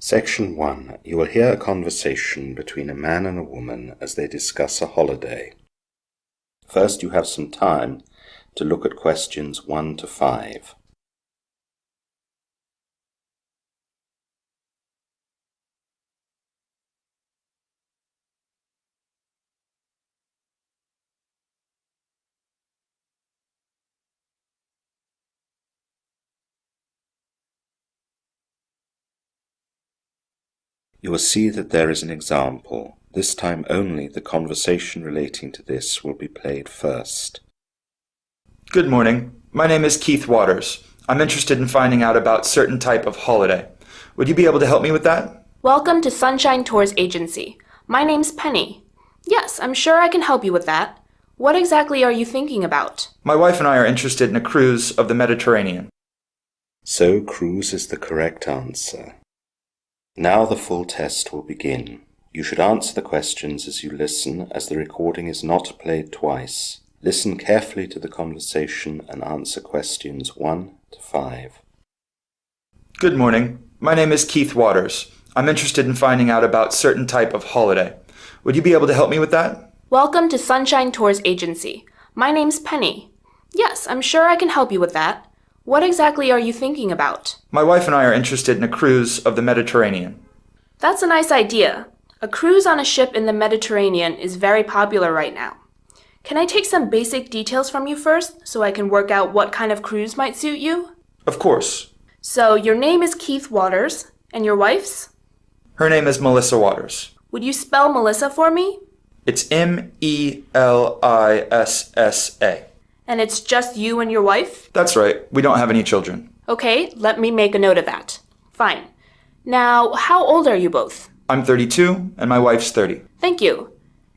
Section 1. You will hear a conversation between a man and a woman as they discuss a holiday. First, you have some time to look at questions 1 to 5. You will see that there is an example. This time only the conversation relating to this will be played first. Good morning. My name is Keith Waters. I'm interested in finding out about certain type of holiday. Would you be able to help me with that? Welcome to Sunshine Tours Agency. My name's Penny. Yes, I'm sure I can help you with that. What exactly are you thinking about? My wife and I are interested in a cruise of the Mediterranean. So, cruise is the correct answer. Now the full test will begin. You should answer the questions as you listen, as the recording is not played twice. Listen carefully to the conversation and answer questions 1 to 5. Good morning. My name is Keith Waters. I'm interested in finding out about certain type of holiday. Would you be able to help me with that? Welcome to Sunshine Tours Agency. My name's Penny. Yes, I'm sure I can help you with that. What exactly are you thinking about? My wife and I are interested in a cruise of the Mediterranean. That's a nice idea. A cruise on a ship in the Mediterranean is very popular right now. Can I take some basic details from you first so I can work out what kind of cruise might suit you? Of course. So your name is Keith Waters, and your wife's? Her name is Melissa Waters. Would you spell Melissa for me? It's Melissa. And it's just you and your wife? That's right. We don't have any children. Okay, let me make a note of that. Fine. Now, how old are you both? I'm 32 and my wife's 30. Thank you.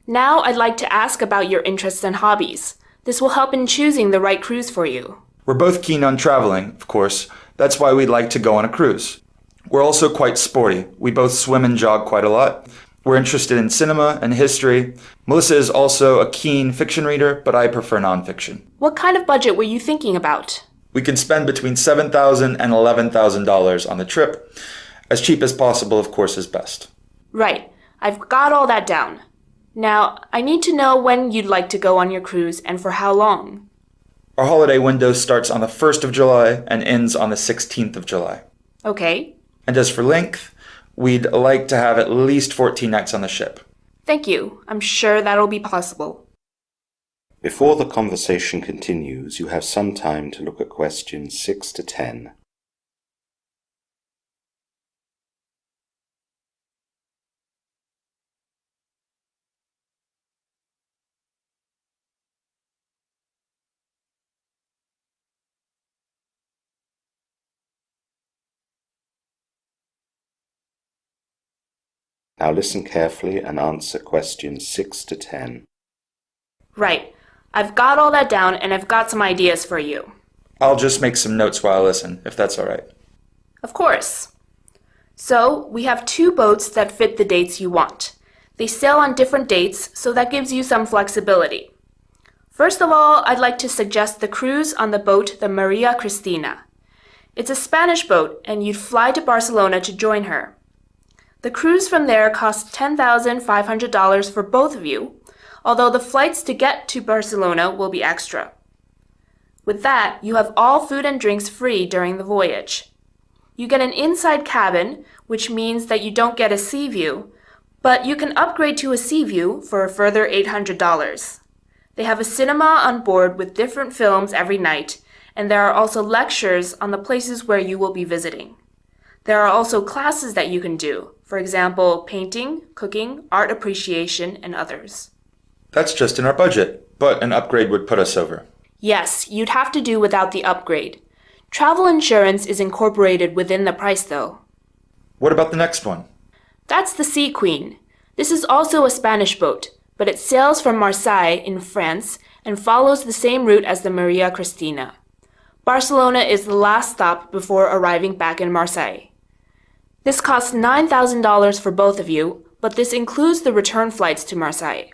Now I'd like to ask about your interests and hobbies. This will help in choosing the right cruise for you. We're both keen on traveling, of course. That's why we'd like to go on a cruise. We're also quite sporty. We both swim and jog quite a lot. We're interested in cinema and history. Melissa is also a keen fiction reader, but I prefer nonfiction. What kind of budget were you thinking about? We can spend between $7,000 and $11,000 on the trip. As cheap as possible, of course, is best. Right. I've got all that down. Now, I need to know when you'd like to go on your cruise and for how long. Our holiday window starts on the 1st of July and ends on the 16th of July. Okay. And as for length, we'd like to have at least 14 nights on the ship. Thank you. I'm sure that'll be possible. Before the conversation continues, you have some time to look at questions 6 to 10. Now listen carefully and answer questions 6 to 10. Right. I've got all that down and I've got some ideas for you. I'll just make some notes while I listen, if that's all right. Of course. So, we have 2 boats that fit the dates you want. They sail on different dates, so that gives you some flexibility. First of all, I'd like to suggest the cruise on the boat the Maria Cristina. It's a Spanish boat, and you'd fly to Barcelona to join her. The cruise from there costs $10,500 for both of you, although the flights to get to Barcelona will be extra. With that, you have all food and drinks free during the voyage. You get an inside cabin, which means that you don't get a sea view, but you can upgrade to a sea view for a further $800. They have a cinema on board with different films every night, and there are also lectures on the places where you will be visiting. There are also classes that you can do, for example, painting, cooking, art appreciation, and others. That's just in our budget, but an upgrade would put us over. Yes, you'd have to do without the upgrade. Travel insurance is incorporated within the price, though. What about the next one? That's the Sea Queen. This is also a Spanish boat, but it sails from Marseille in France and follows the same route as the Maria Cristina. Barcelona is the last stop before arriving back in Marseille. This costs $9,000 for both of you, but this includes the return flights to Marseille.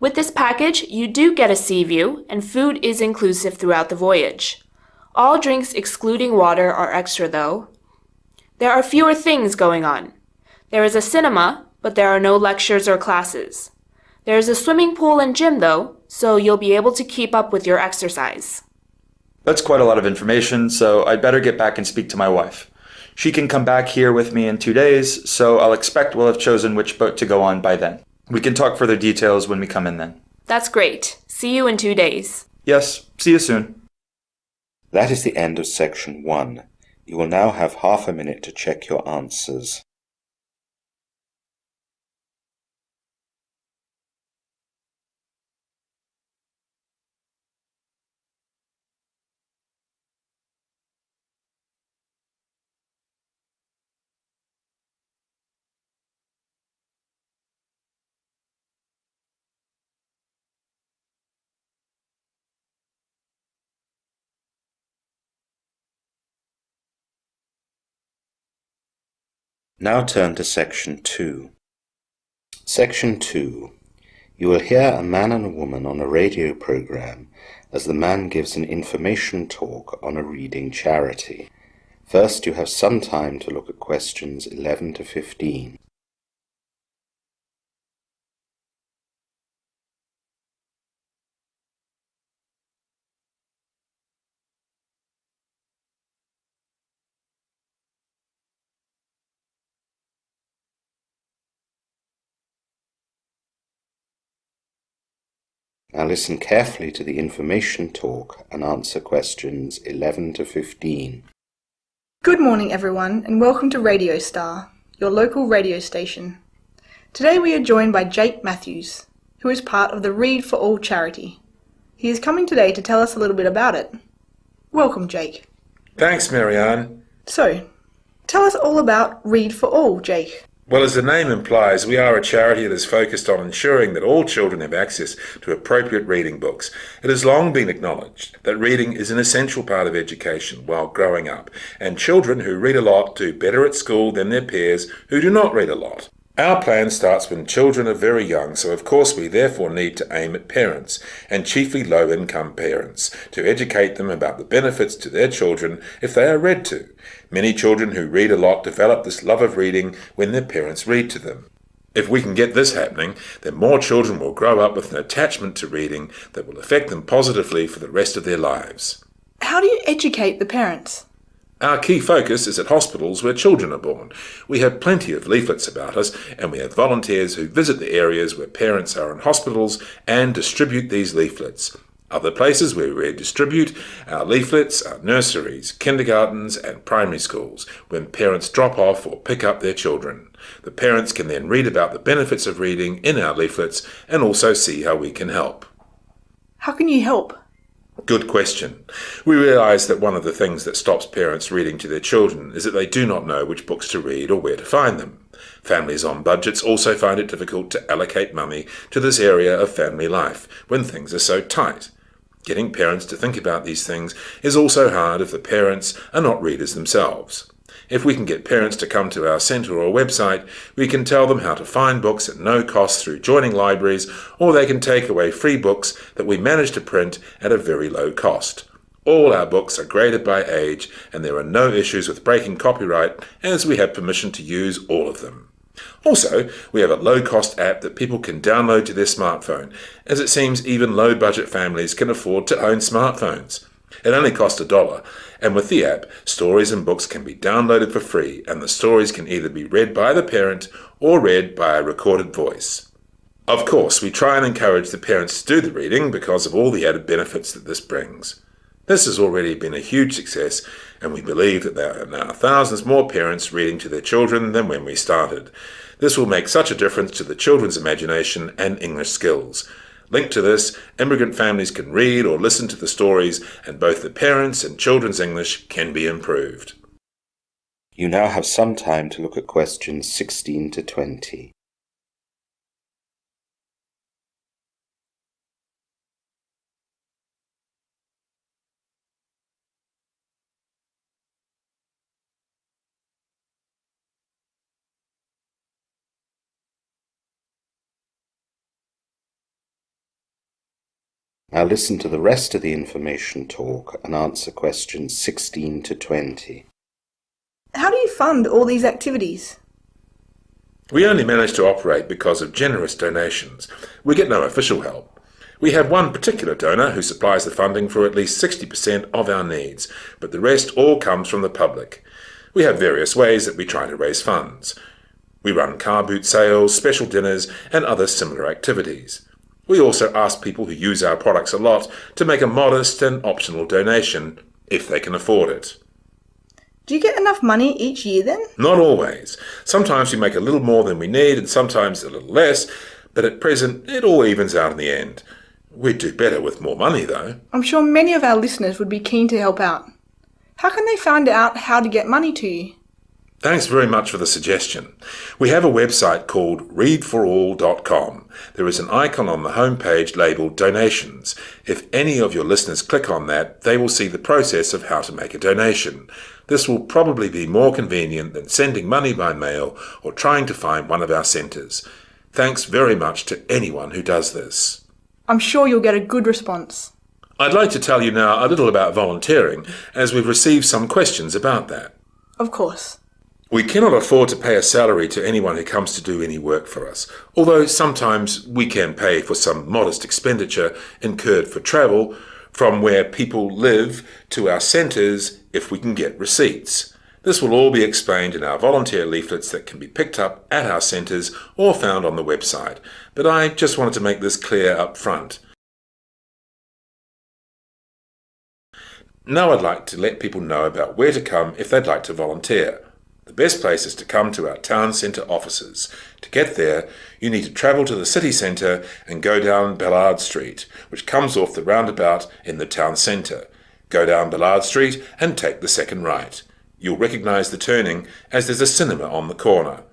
With this package, you do get a sea view, and food is inclusive throughout the voyage. All drinks excluding water are extra, though. There are fewer things going on. There is a cinema, but there are no lectures or classes. There is a swimming pool and gym, though, so you'll be able to keep up with your exercise. That's quite a lot of information, so I'd better get back and speak to my wife. She can come back here with me in 2 days, so I'll expect we'll have chosen which boat to go on by then. We can talk further details when we come in then. That's great. See you in 2 days. Yes, see you soon. That is the end of section 1. You will now have half a minute to check your answers. Now turn to section 2. Section 2. You will hear a man and a woman on a radio program as the man gives an information talk on a reading charity. First, you have some time to look at questions 11 to 15. Now listen carefully to the information talk and answer questions 11 to 15. Good morning everyone and welcome to Radio Star, your local radio station. Today we are joined by Jake Matthews, who is part of the Read for All charity. He is coming today to tell us a little bit about it. Welcome, Jake. Thanks, Marianne. So, tell us all about Read for All, Jake. Well, as the name implies, we are a charity that is focused on ensuring that all children have access to appropriate reading books. It has long been acknowledged that reading is an essential part of education while growing up, and children who read a lot do better at school than their peers who do not read a lot. Our plan starts when children are very young, so of course we therefore need to aim at parents, and chiefly low-income parents, to educate them about the benefits to their children if they are read to. Many children who read a lot develop this love of reading when their parents read to them. If we can get this happening, then more children will grow up with an attachment to reading that will affect them positively for the rest of their lives. How do you educate the parents? Our key focus is at hospitals where children are born. We have plenty of leaflets about us, and we have volunteers who visit the areas where parents are in hospitals and distribute these leaflets. Other places where we distribute our leaflets are nurseries, kindergartens and primary schools, when parents drop off or pick up their children. The parents can then read about the benefits of reading in our leaflets and also see how we can help. How can you help? Good question. We realise that one of the things that stops parents reading to their children is that they do not know which books to read or where to find them. Families on budgets also find it difficult to allocate money to this area of family life when things are so tight. Getting parents to think about these things is also hard if the parents are not readers themselves. If we can get parents to come to our centre or website, we can tell them how to find books at no cost through joining libraries, or they can take away free books that we manage to print at a very low cost. All our books are graded by age, and there are no issues with breaking copyright, as we have permission to use all of them. Also, we have a low-cost app that people can download to their smartphone, as it seems even low-budget families can afford to own smartphones. It only costs $1, and with the app, stories and books can be downloaded for free, and the stories can either be read by the parent or read by a recorded voice. Of course, we try and encourage the parents to do the reading because of all the added benefits that this brings. This has already been a huge success, and we believe that there are now thousands more parents reading to their children than when we started. This will make such a difference to the children's imagination and English skills. Linked to this, immigrant families can read or listen to the stories, and both the parents' and children's English can be improved. You now have some time to look at questions 16 to 20. Now listen to the rest of the information talk and answer questions 16 to 20. How do you fund all these activities? We only manage to operate because of generous donations. We get no official help. We have one particular donor who supplies the funding for at least 60% of our needs, but the rest all comes from the public. We have various ways that we try to raise funds. We run car boot sales, special dinners, and other similar activities. We also ask people who use our products a lot to make a modest and optional donation, if they can afford it. Do you get enough money each year then? Not always. Sometimes we make a little more than we need, and sometimes a little less, but at present it all evens out in the end. We'd do better with more money, though. I'm sure many of our listeners would be keen to help out. How can they find out how to get money to you? Thanks very much for the suggestion. We have a website called readforall.com. There is an icon on the homepage labelled Donations. If any of your listeners click on that, they will see the process of how to make a donation. This will probably be more convenient than sending money by mail or trying to find one of our centres. Thanks very much to anyone who does this. I'm sure you'll get a good response. I'd like to tell you now a little about volunteering, as we've received some questions about that. Of course. We cannot afford to pay a salary to anyone who comes to do any work for us, although sometimes we can pay for some modest expenditure incurred for travel from where people live to our centres if we can get receipts. This will all be explained in our volunteer leaflets that can be picked up at our centres or found on the website, but I just wanted to make this clear up front. Now I'd like to let people know about where to come if they'd like to volunteer. The best place is to come to our town centre offices. To get there, you need to travel to the city centre and go down Ballard Street, which comes off the roundabout in the town centre. Go down Ballard Street and take the second right. You'll recognise the turning as there's a cinema on the corner.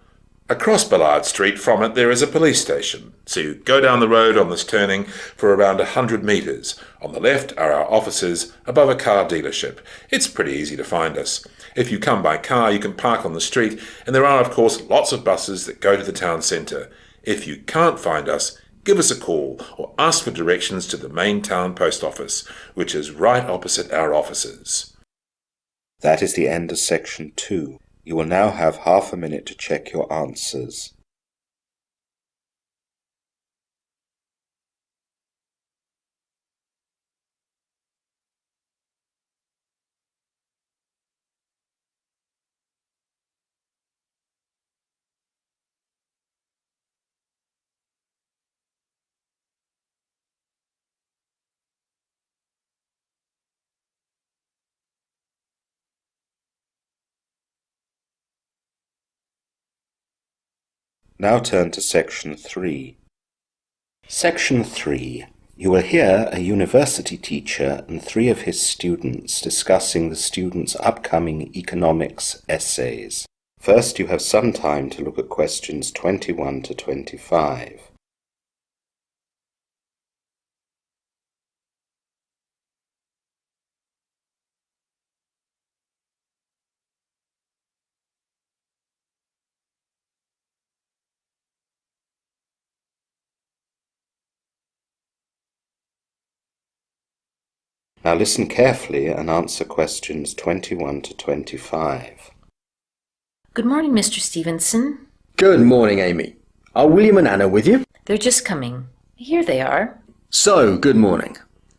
Across Ballard Street from it there is a police station, so you go down the road on this turning for around 100 metres. On the left are our offices above a car dealership. It's pretty easy to find us. If you come by car you can park on the street, and there are of course lots of buses that go to the town centre. If you can't find us, give us a call or ask for directions to the main town post office, which is right opposite our offices. That is the end of section 2. You will now have half a minute to check your answers. Now turn to section 3. Section 3. You will hear a university teacher and 3 of his students discussing the students' upcoming economics essays. First, you have some time to look at questions 21 to 25. Now listen carefully and answer questions 21 to 25. Good morning, Mr. Stevenson. Good morning, Amy. Are William and Anna with you? They're just coming. Here they are. So, good morning.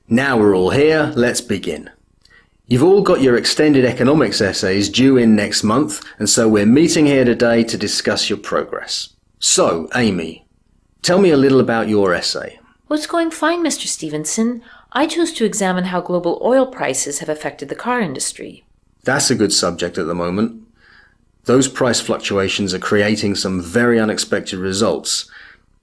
Now we're all here, let's begin. You've all got your extended economics essays due in next month, and so we're meeting here today to discuss your progress. So, Amy, tell me a little about your essay. Well, it's going fine, Mr. Stevenson. I chose to examine how global oil prices have affected the car industry. That's a good subject at the moment. Those price fluctuations are creating some very unexpected results.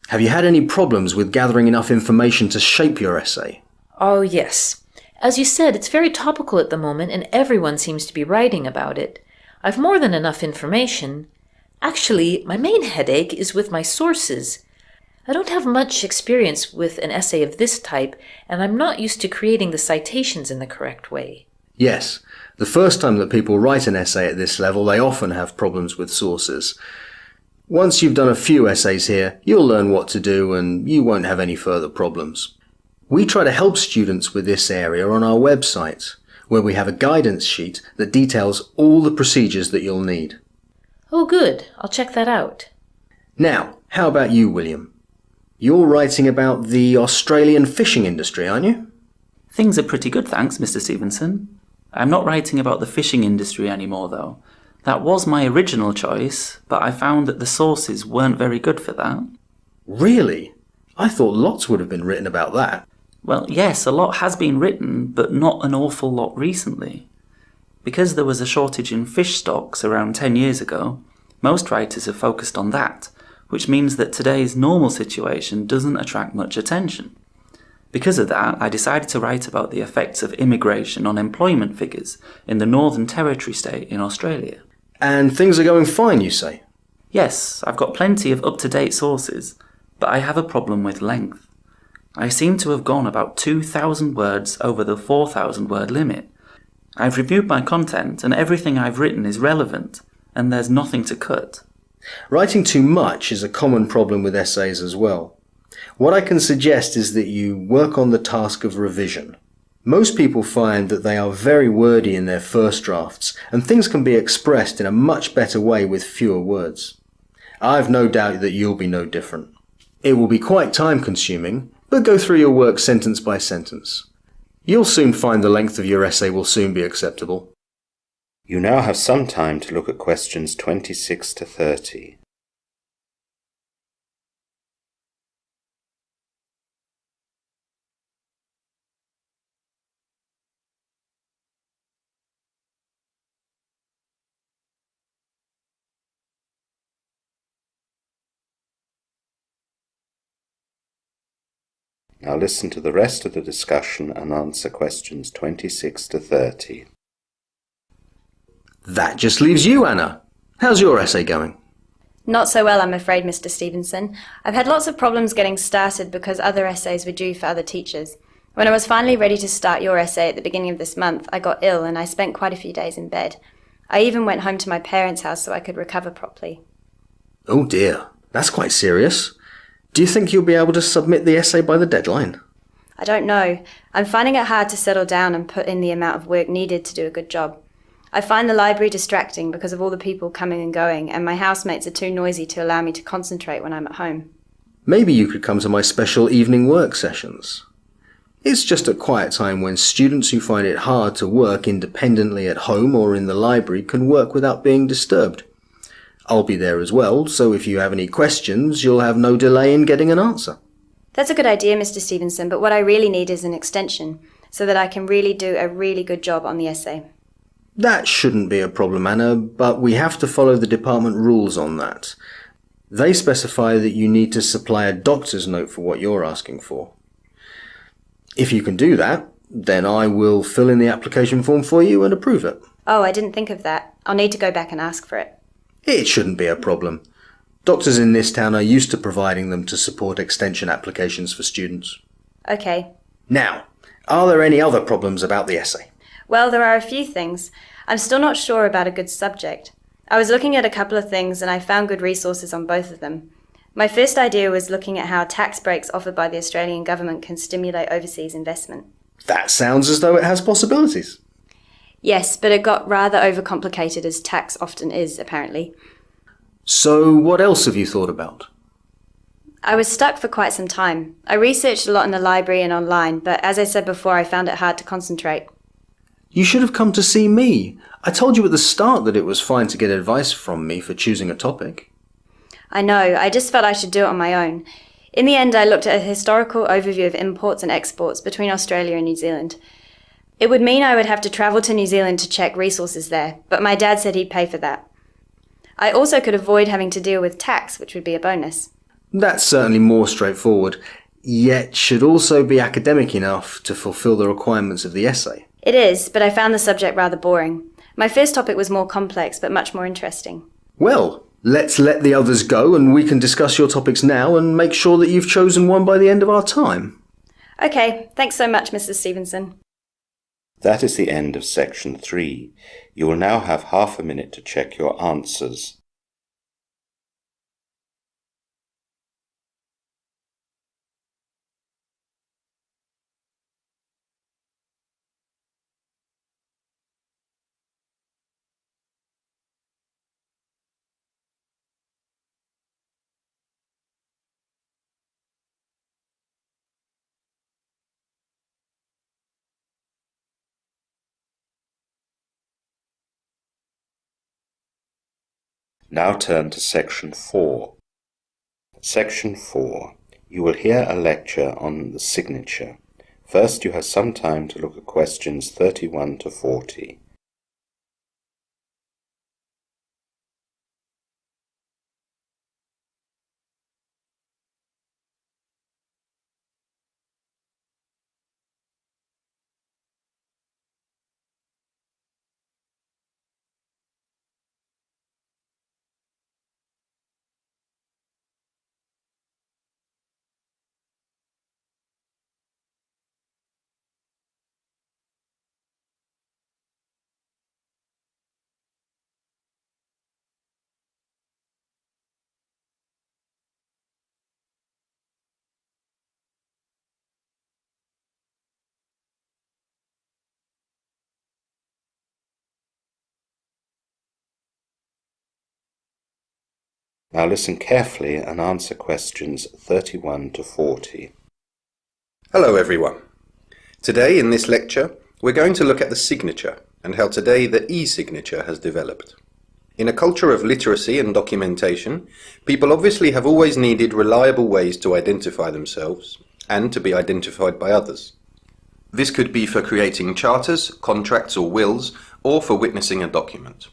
Have you had any problems with gathering enough information to shape your essay? Oh, yes. As you said, it's very topical at the moment, and everyone seems to be writing about it. I've more than enough information. Actually, my main headache is with my sources. I don't have much experience with an essay of this type, and I'm not used to creating the citations in the correct way. Yes, the first time that people write an essay at this level, they often have problems with sources. Once you've done a few essays here, you'll learn what to do and you won't have any further problems. We try to help students with this area on our website. where we have a guidance sheet that details all the procedures that you'll need. Oh, good. I'll check that out. Now, how about you, William? You're writing about the Australian fishing industry, aren't you? Things are pretty good, thanks, Mr. Stevenson. I'm not writing about the fishing industry anymore, though. That was my original choice, but I found that the sources weren't very good for that. Really? I thought lots would have been written about that. Well, yes, a lot has been written, but not an awful lot recently. Because there was a shortage in fish stocks around 10 years ago, most writers have focused on that, which means that today's normal situation doesn't attract much attention. Because of that, I decided to write about the effects of immigration on employment figures in the Northern Territory state in Australia. And things are going fine, you say? Yes, I've got plenty of up-to-date sources, but I have a problem with length. I seem to have gone about 2,000 words over the 4,000 word limit. I've reviewed my content and everything I've written is relevant, and there's nothing to cut. Writing too much is a common problem with essays as well. What I can suggest is that you work on the task of revision. Most people find that they are very wordy in their first drafts, and things can be expressed in a much better way with fewer words. I've no doubt that you'll be no different. It will be quite time-consuming, but go through your work sentence by sentence. You'll soon find the length of your essay will soon be acceptable. You now have some time to look at questions 26 to 30. Now listen to the rest of the discussion and answer questions 26 to 30. That just leaves you, Anna. How's your essay going? Not so well, I'm afraid, Mr. Stevenson. I've had lots of problems getting started because other essays were due for other teachers. When I was finally ready to start your essay at the beginning of this month, I got ill and I spent quite a few days in bed. I even went home to my parents' house so I could recover properly. Oh dear, that's quite serious. Do you think you'll be able to submit the essay by the deadline? I don't know. I'm finding it hard to settle down and put in the amount of work needed to do a good job. I find the library distracting because of all the people coming and going, and my housemates are too noisy to allow me to concentrate when I'm at home. Maybe you could come to my special evening work sessions. It's just a quiet time when students who find it hard to work independently at home or in the library can work without being disturbed. I'll be there as well, so if you have any questions, you'll have no delay in getting an answer. That's a good idea, Mr. Stevenson, but what I really need is an extension, so that I can really do a really good job on the essay. That shouldn't be a problem, Anna, but we have to follow the department rules on that. They specify that you need to supply a doctor's note for what you're asking for. If you can do that, then I will fill in the application form for you and approve it. Oh, I didn't think of that. I'll need to go back and ask for it. It shouldn't be a problem. Doctors in this town are used to providing them to support extension applications for students. Okay. Now, are there any other problems about the essay? Well, there are a few things. I'm still not sure about a good subject. I was looking at a couple of things and I found good resources on both of them. My first idea was looking at how tax breaks offered by the Australian government can stimulate overseas investment. That sounds as though it has possibilities. Yes, but it got rather overcomplicated, as tax often is, apparently. So what else have you thought about? I was stuck for quite some time. I researched a lot in the library and online, but as I said before, I found it hard to concentrate. You should have come to see me. I told you at the start that it was fine to get advice from me for choosing a topic. I know, I just felt I should do it on my own. In the end, I looked at a historical overview of imports and exports between Australia and New Zealand. It would mean I would have to travel to New Zealand to check resources there, but my dad said he'd pay for that. I also could avoid having to deal with tax, which would be a bonus. That's certainly more straightforward, yet should also be academic enough to fulfill the requirements of the essay. It is, but I found the subject rather boring. My first topic was more complex, but much more interesting. Well, let's let the others go and we can discuss your topics now and make sure that you've chosen one by the end of our time. Okay, thanks so much, Mrs. Stevenson. That is the end of section 3. You will now have half a minute to check your answers. Now turn to Section 4. Section 4. You will hear a lecture on the signature. First, you have some time to look at questions 31 to 40. Now listen carefully and answer questions 31 to 40. Hello everyone. Today in this lecture we're going to look at the signature and how today the e-signature has developed. In a culture of literacy and documentation, people obviously have always needed reliable ways to identify themselves and to be identified by others. This could be for creating charters, contracts or wills, or for witnessing a document.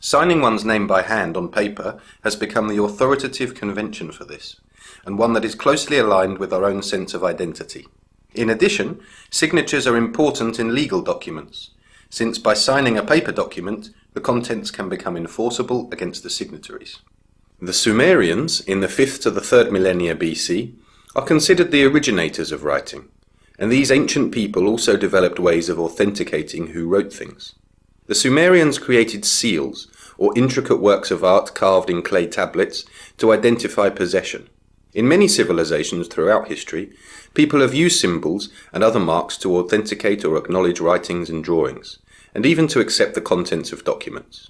Signing one's name by hand on paper has become the authoritative convention for this, and one that is closely aligned with our own sense of identity. In addition, signatures are important in legal documents, since by signing a paper document, the contents can become enforceable against the signatories. The Sumerians, in the 5th to the 3rd millennia BC, are considered the originators of writing, and these ancient people also developed ways of authenticating who wrote things. The Sumerians created seals, or intricate works of art carved in clay tablets, to identify possession. In many civilizations throughout history, people have used symbols and other marks to authenticate or acknowledge writings and drawings, and even to accept the contents of documents.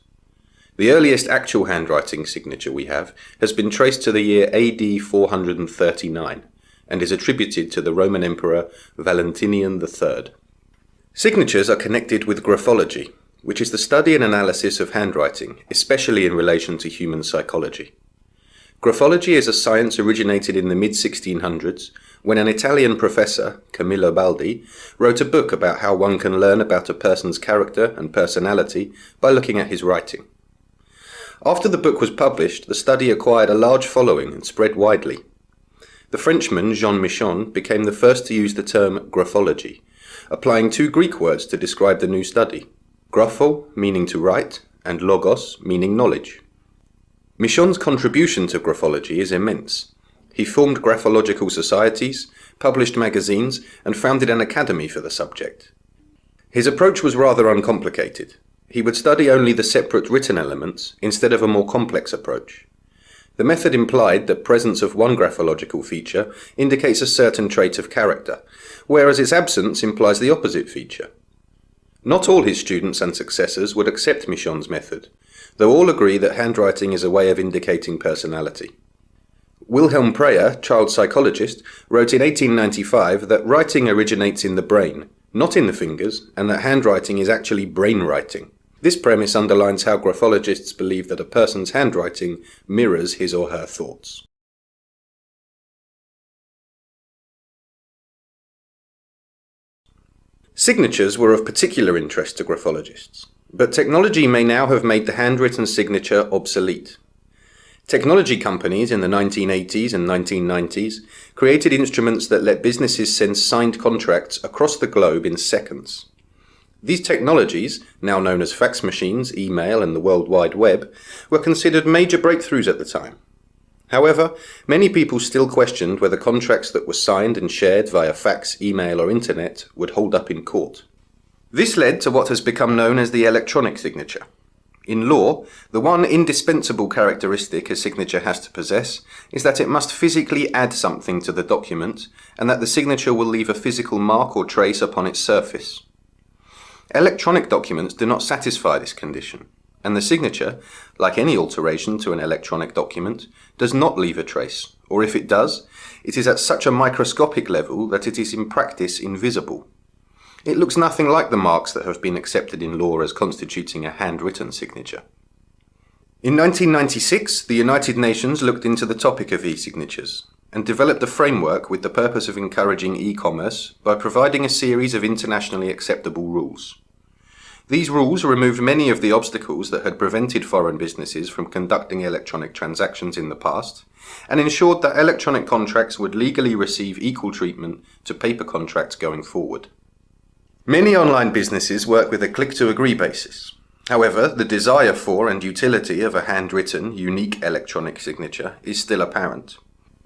The earliest actual handwriting signature we have has been traced to the year AD 439, and is attributed to the Roman Emperor Valentinian III. Signatures are connected with graphology, which is the study and analysis of handwriting, especially in relation to human psychology. Graphology is a science originated in the mid-1600s, when an Italian professor, Camillo Baldi, wrote a book about how one can learn about a person's character and personality by looking at his writing. After the book was published, the study acquired a large following and spread widely. The Frenchman Jean Michon became the first to use the term graphology, applying two Greek words to describe the new study: grapho, meaning to write, and logos, meaning knowledge. Michon's contribution to graphology is immense. He formed graphological societies, published magazines, and founded an academy for the subject. His approach was rather uncomplicated. He would study only the separate written elements instead of a more complex approach. The method implied that presence of one graphological feature indicates a certain trait of character, whereas its absence implies the opposite feature. Not all his students and successors would accept Michon's method, though all agree that handwriting is a way of indicating personality. Wilhelm Preyer, child psychologist, wrote in 1895 that writing originates in the brain, not in the fingers, and that handwriting is actually brain writing. This premise underlines how graphologists believe that a person's handwriting mirrors his or her thoughts. Signatures were of particular interest to graphologists, but technology may now have made the handwritten signature obsolete. Technology companies in the 1980s and 1990s created instruments that let businesses send signed contracts across the globe in seconds. These technologies, now known as fax machines, email, and the World Wide Web, were considered major breakthroughs at the time. However, many people still questioned whether contracts that were signed and shared via fax, email, or internet would hold up in court. This led to what has become known as the electronic signature. In law, the one indispensable characteristic a signature has to possess is that it must physically add something to the document, and that the signature will leave a physical mark or trace upon its surface. Electronic documents do not satisfy this condition, and the signature, like any alteration to an electronic document, does not leave a trace, or if it does, it is at such a microscopic level that it is in practice invisible. It looks nothing like the marks that have been accepted in law as constituting a handwritten signature. In 1996, the United Nations looked into the topic of e-signatures and developed a framework with the purpose of encouraging e-commerce by providing a series of internationally acceptable rules. These rules removed many of the obstacles that had prevented foreign businesses from conducting electronic transactions in the past, and ensured that electronic contracts would legally receive equal treatment to paper contracts going forward. Many online businesses work with a click-to-agree basis. However, the desire for and utility of a handwritten, unique electronic signature is still apparent.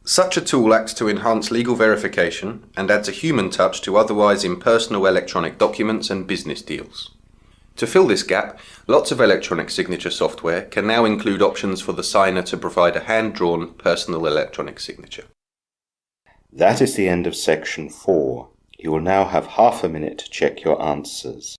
Such a tool acts to enhance legal verification and adds a human touch to otherwise impersonal electronic documents and business deals. To fill this gap, lots of electronic signature software can now include options for the signer to provide a hand-drawn personal electronic signature. That is the end of section 4. You will now have half a minute to check your answers.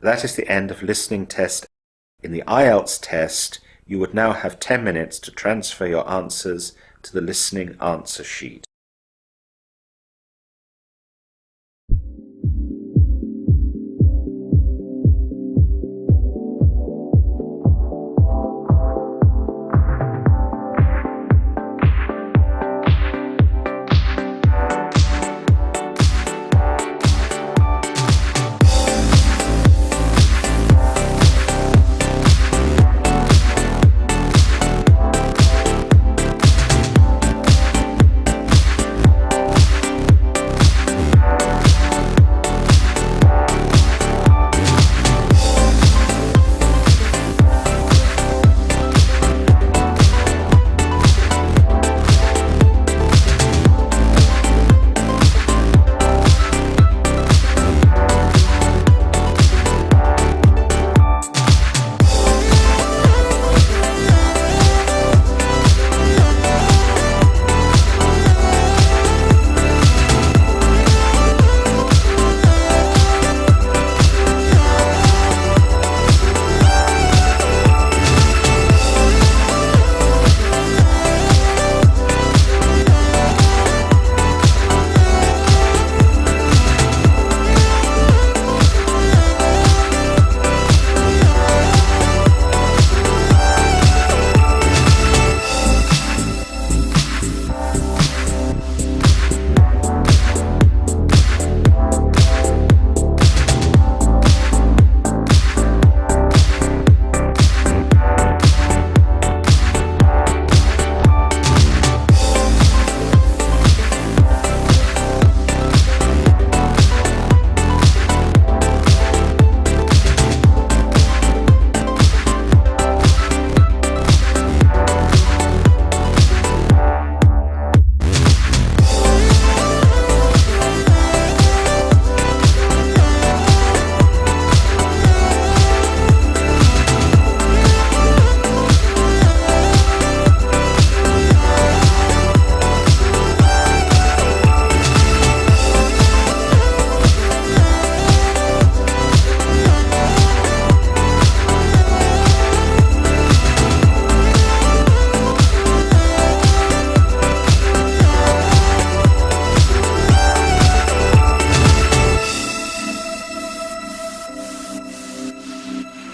That is the end of listening test. In the Ielts test, you would now have 10 minutes to transfer your answers to the listening answer sheet.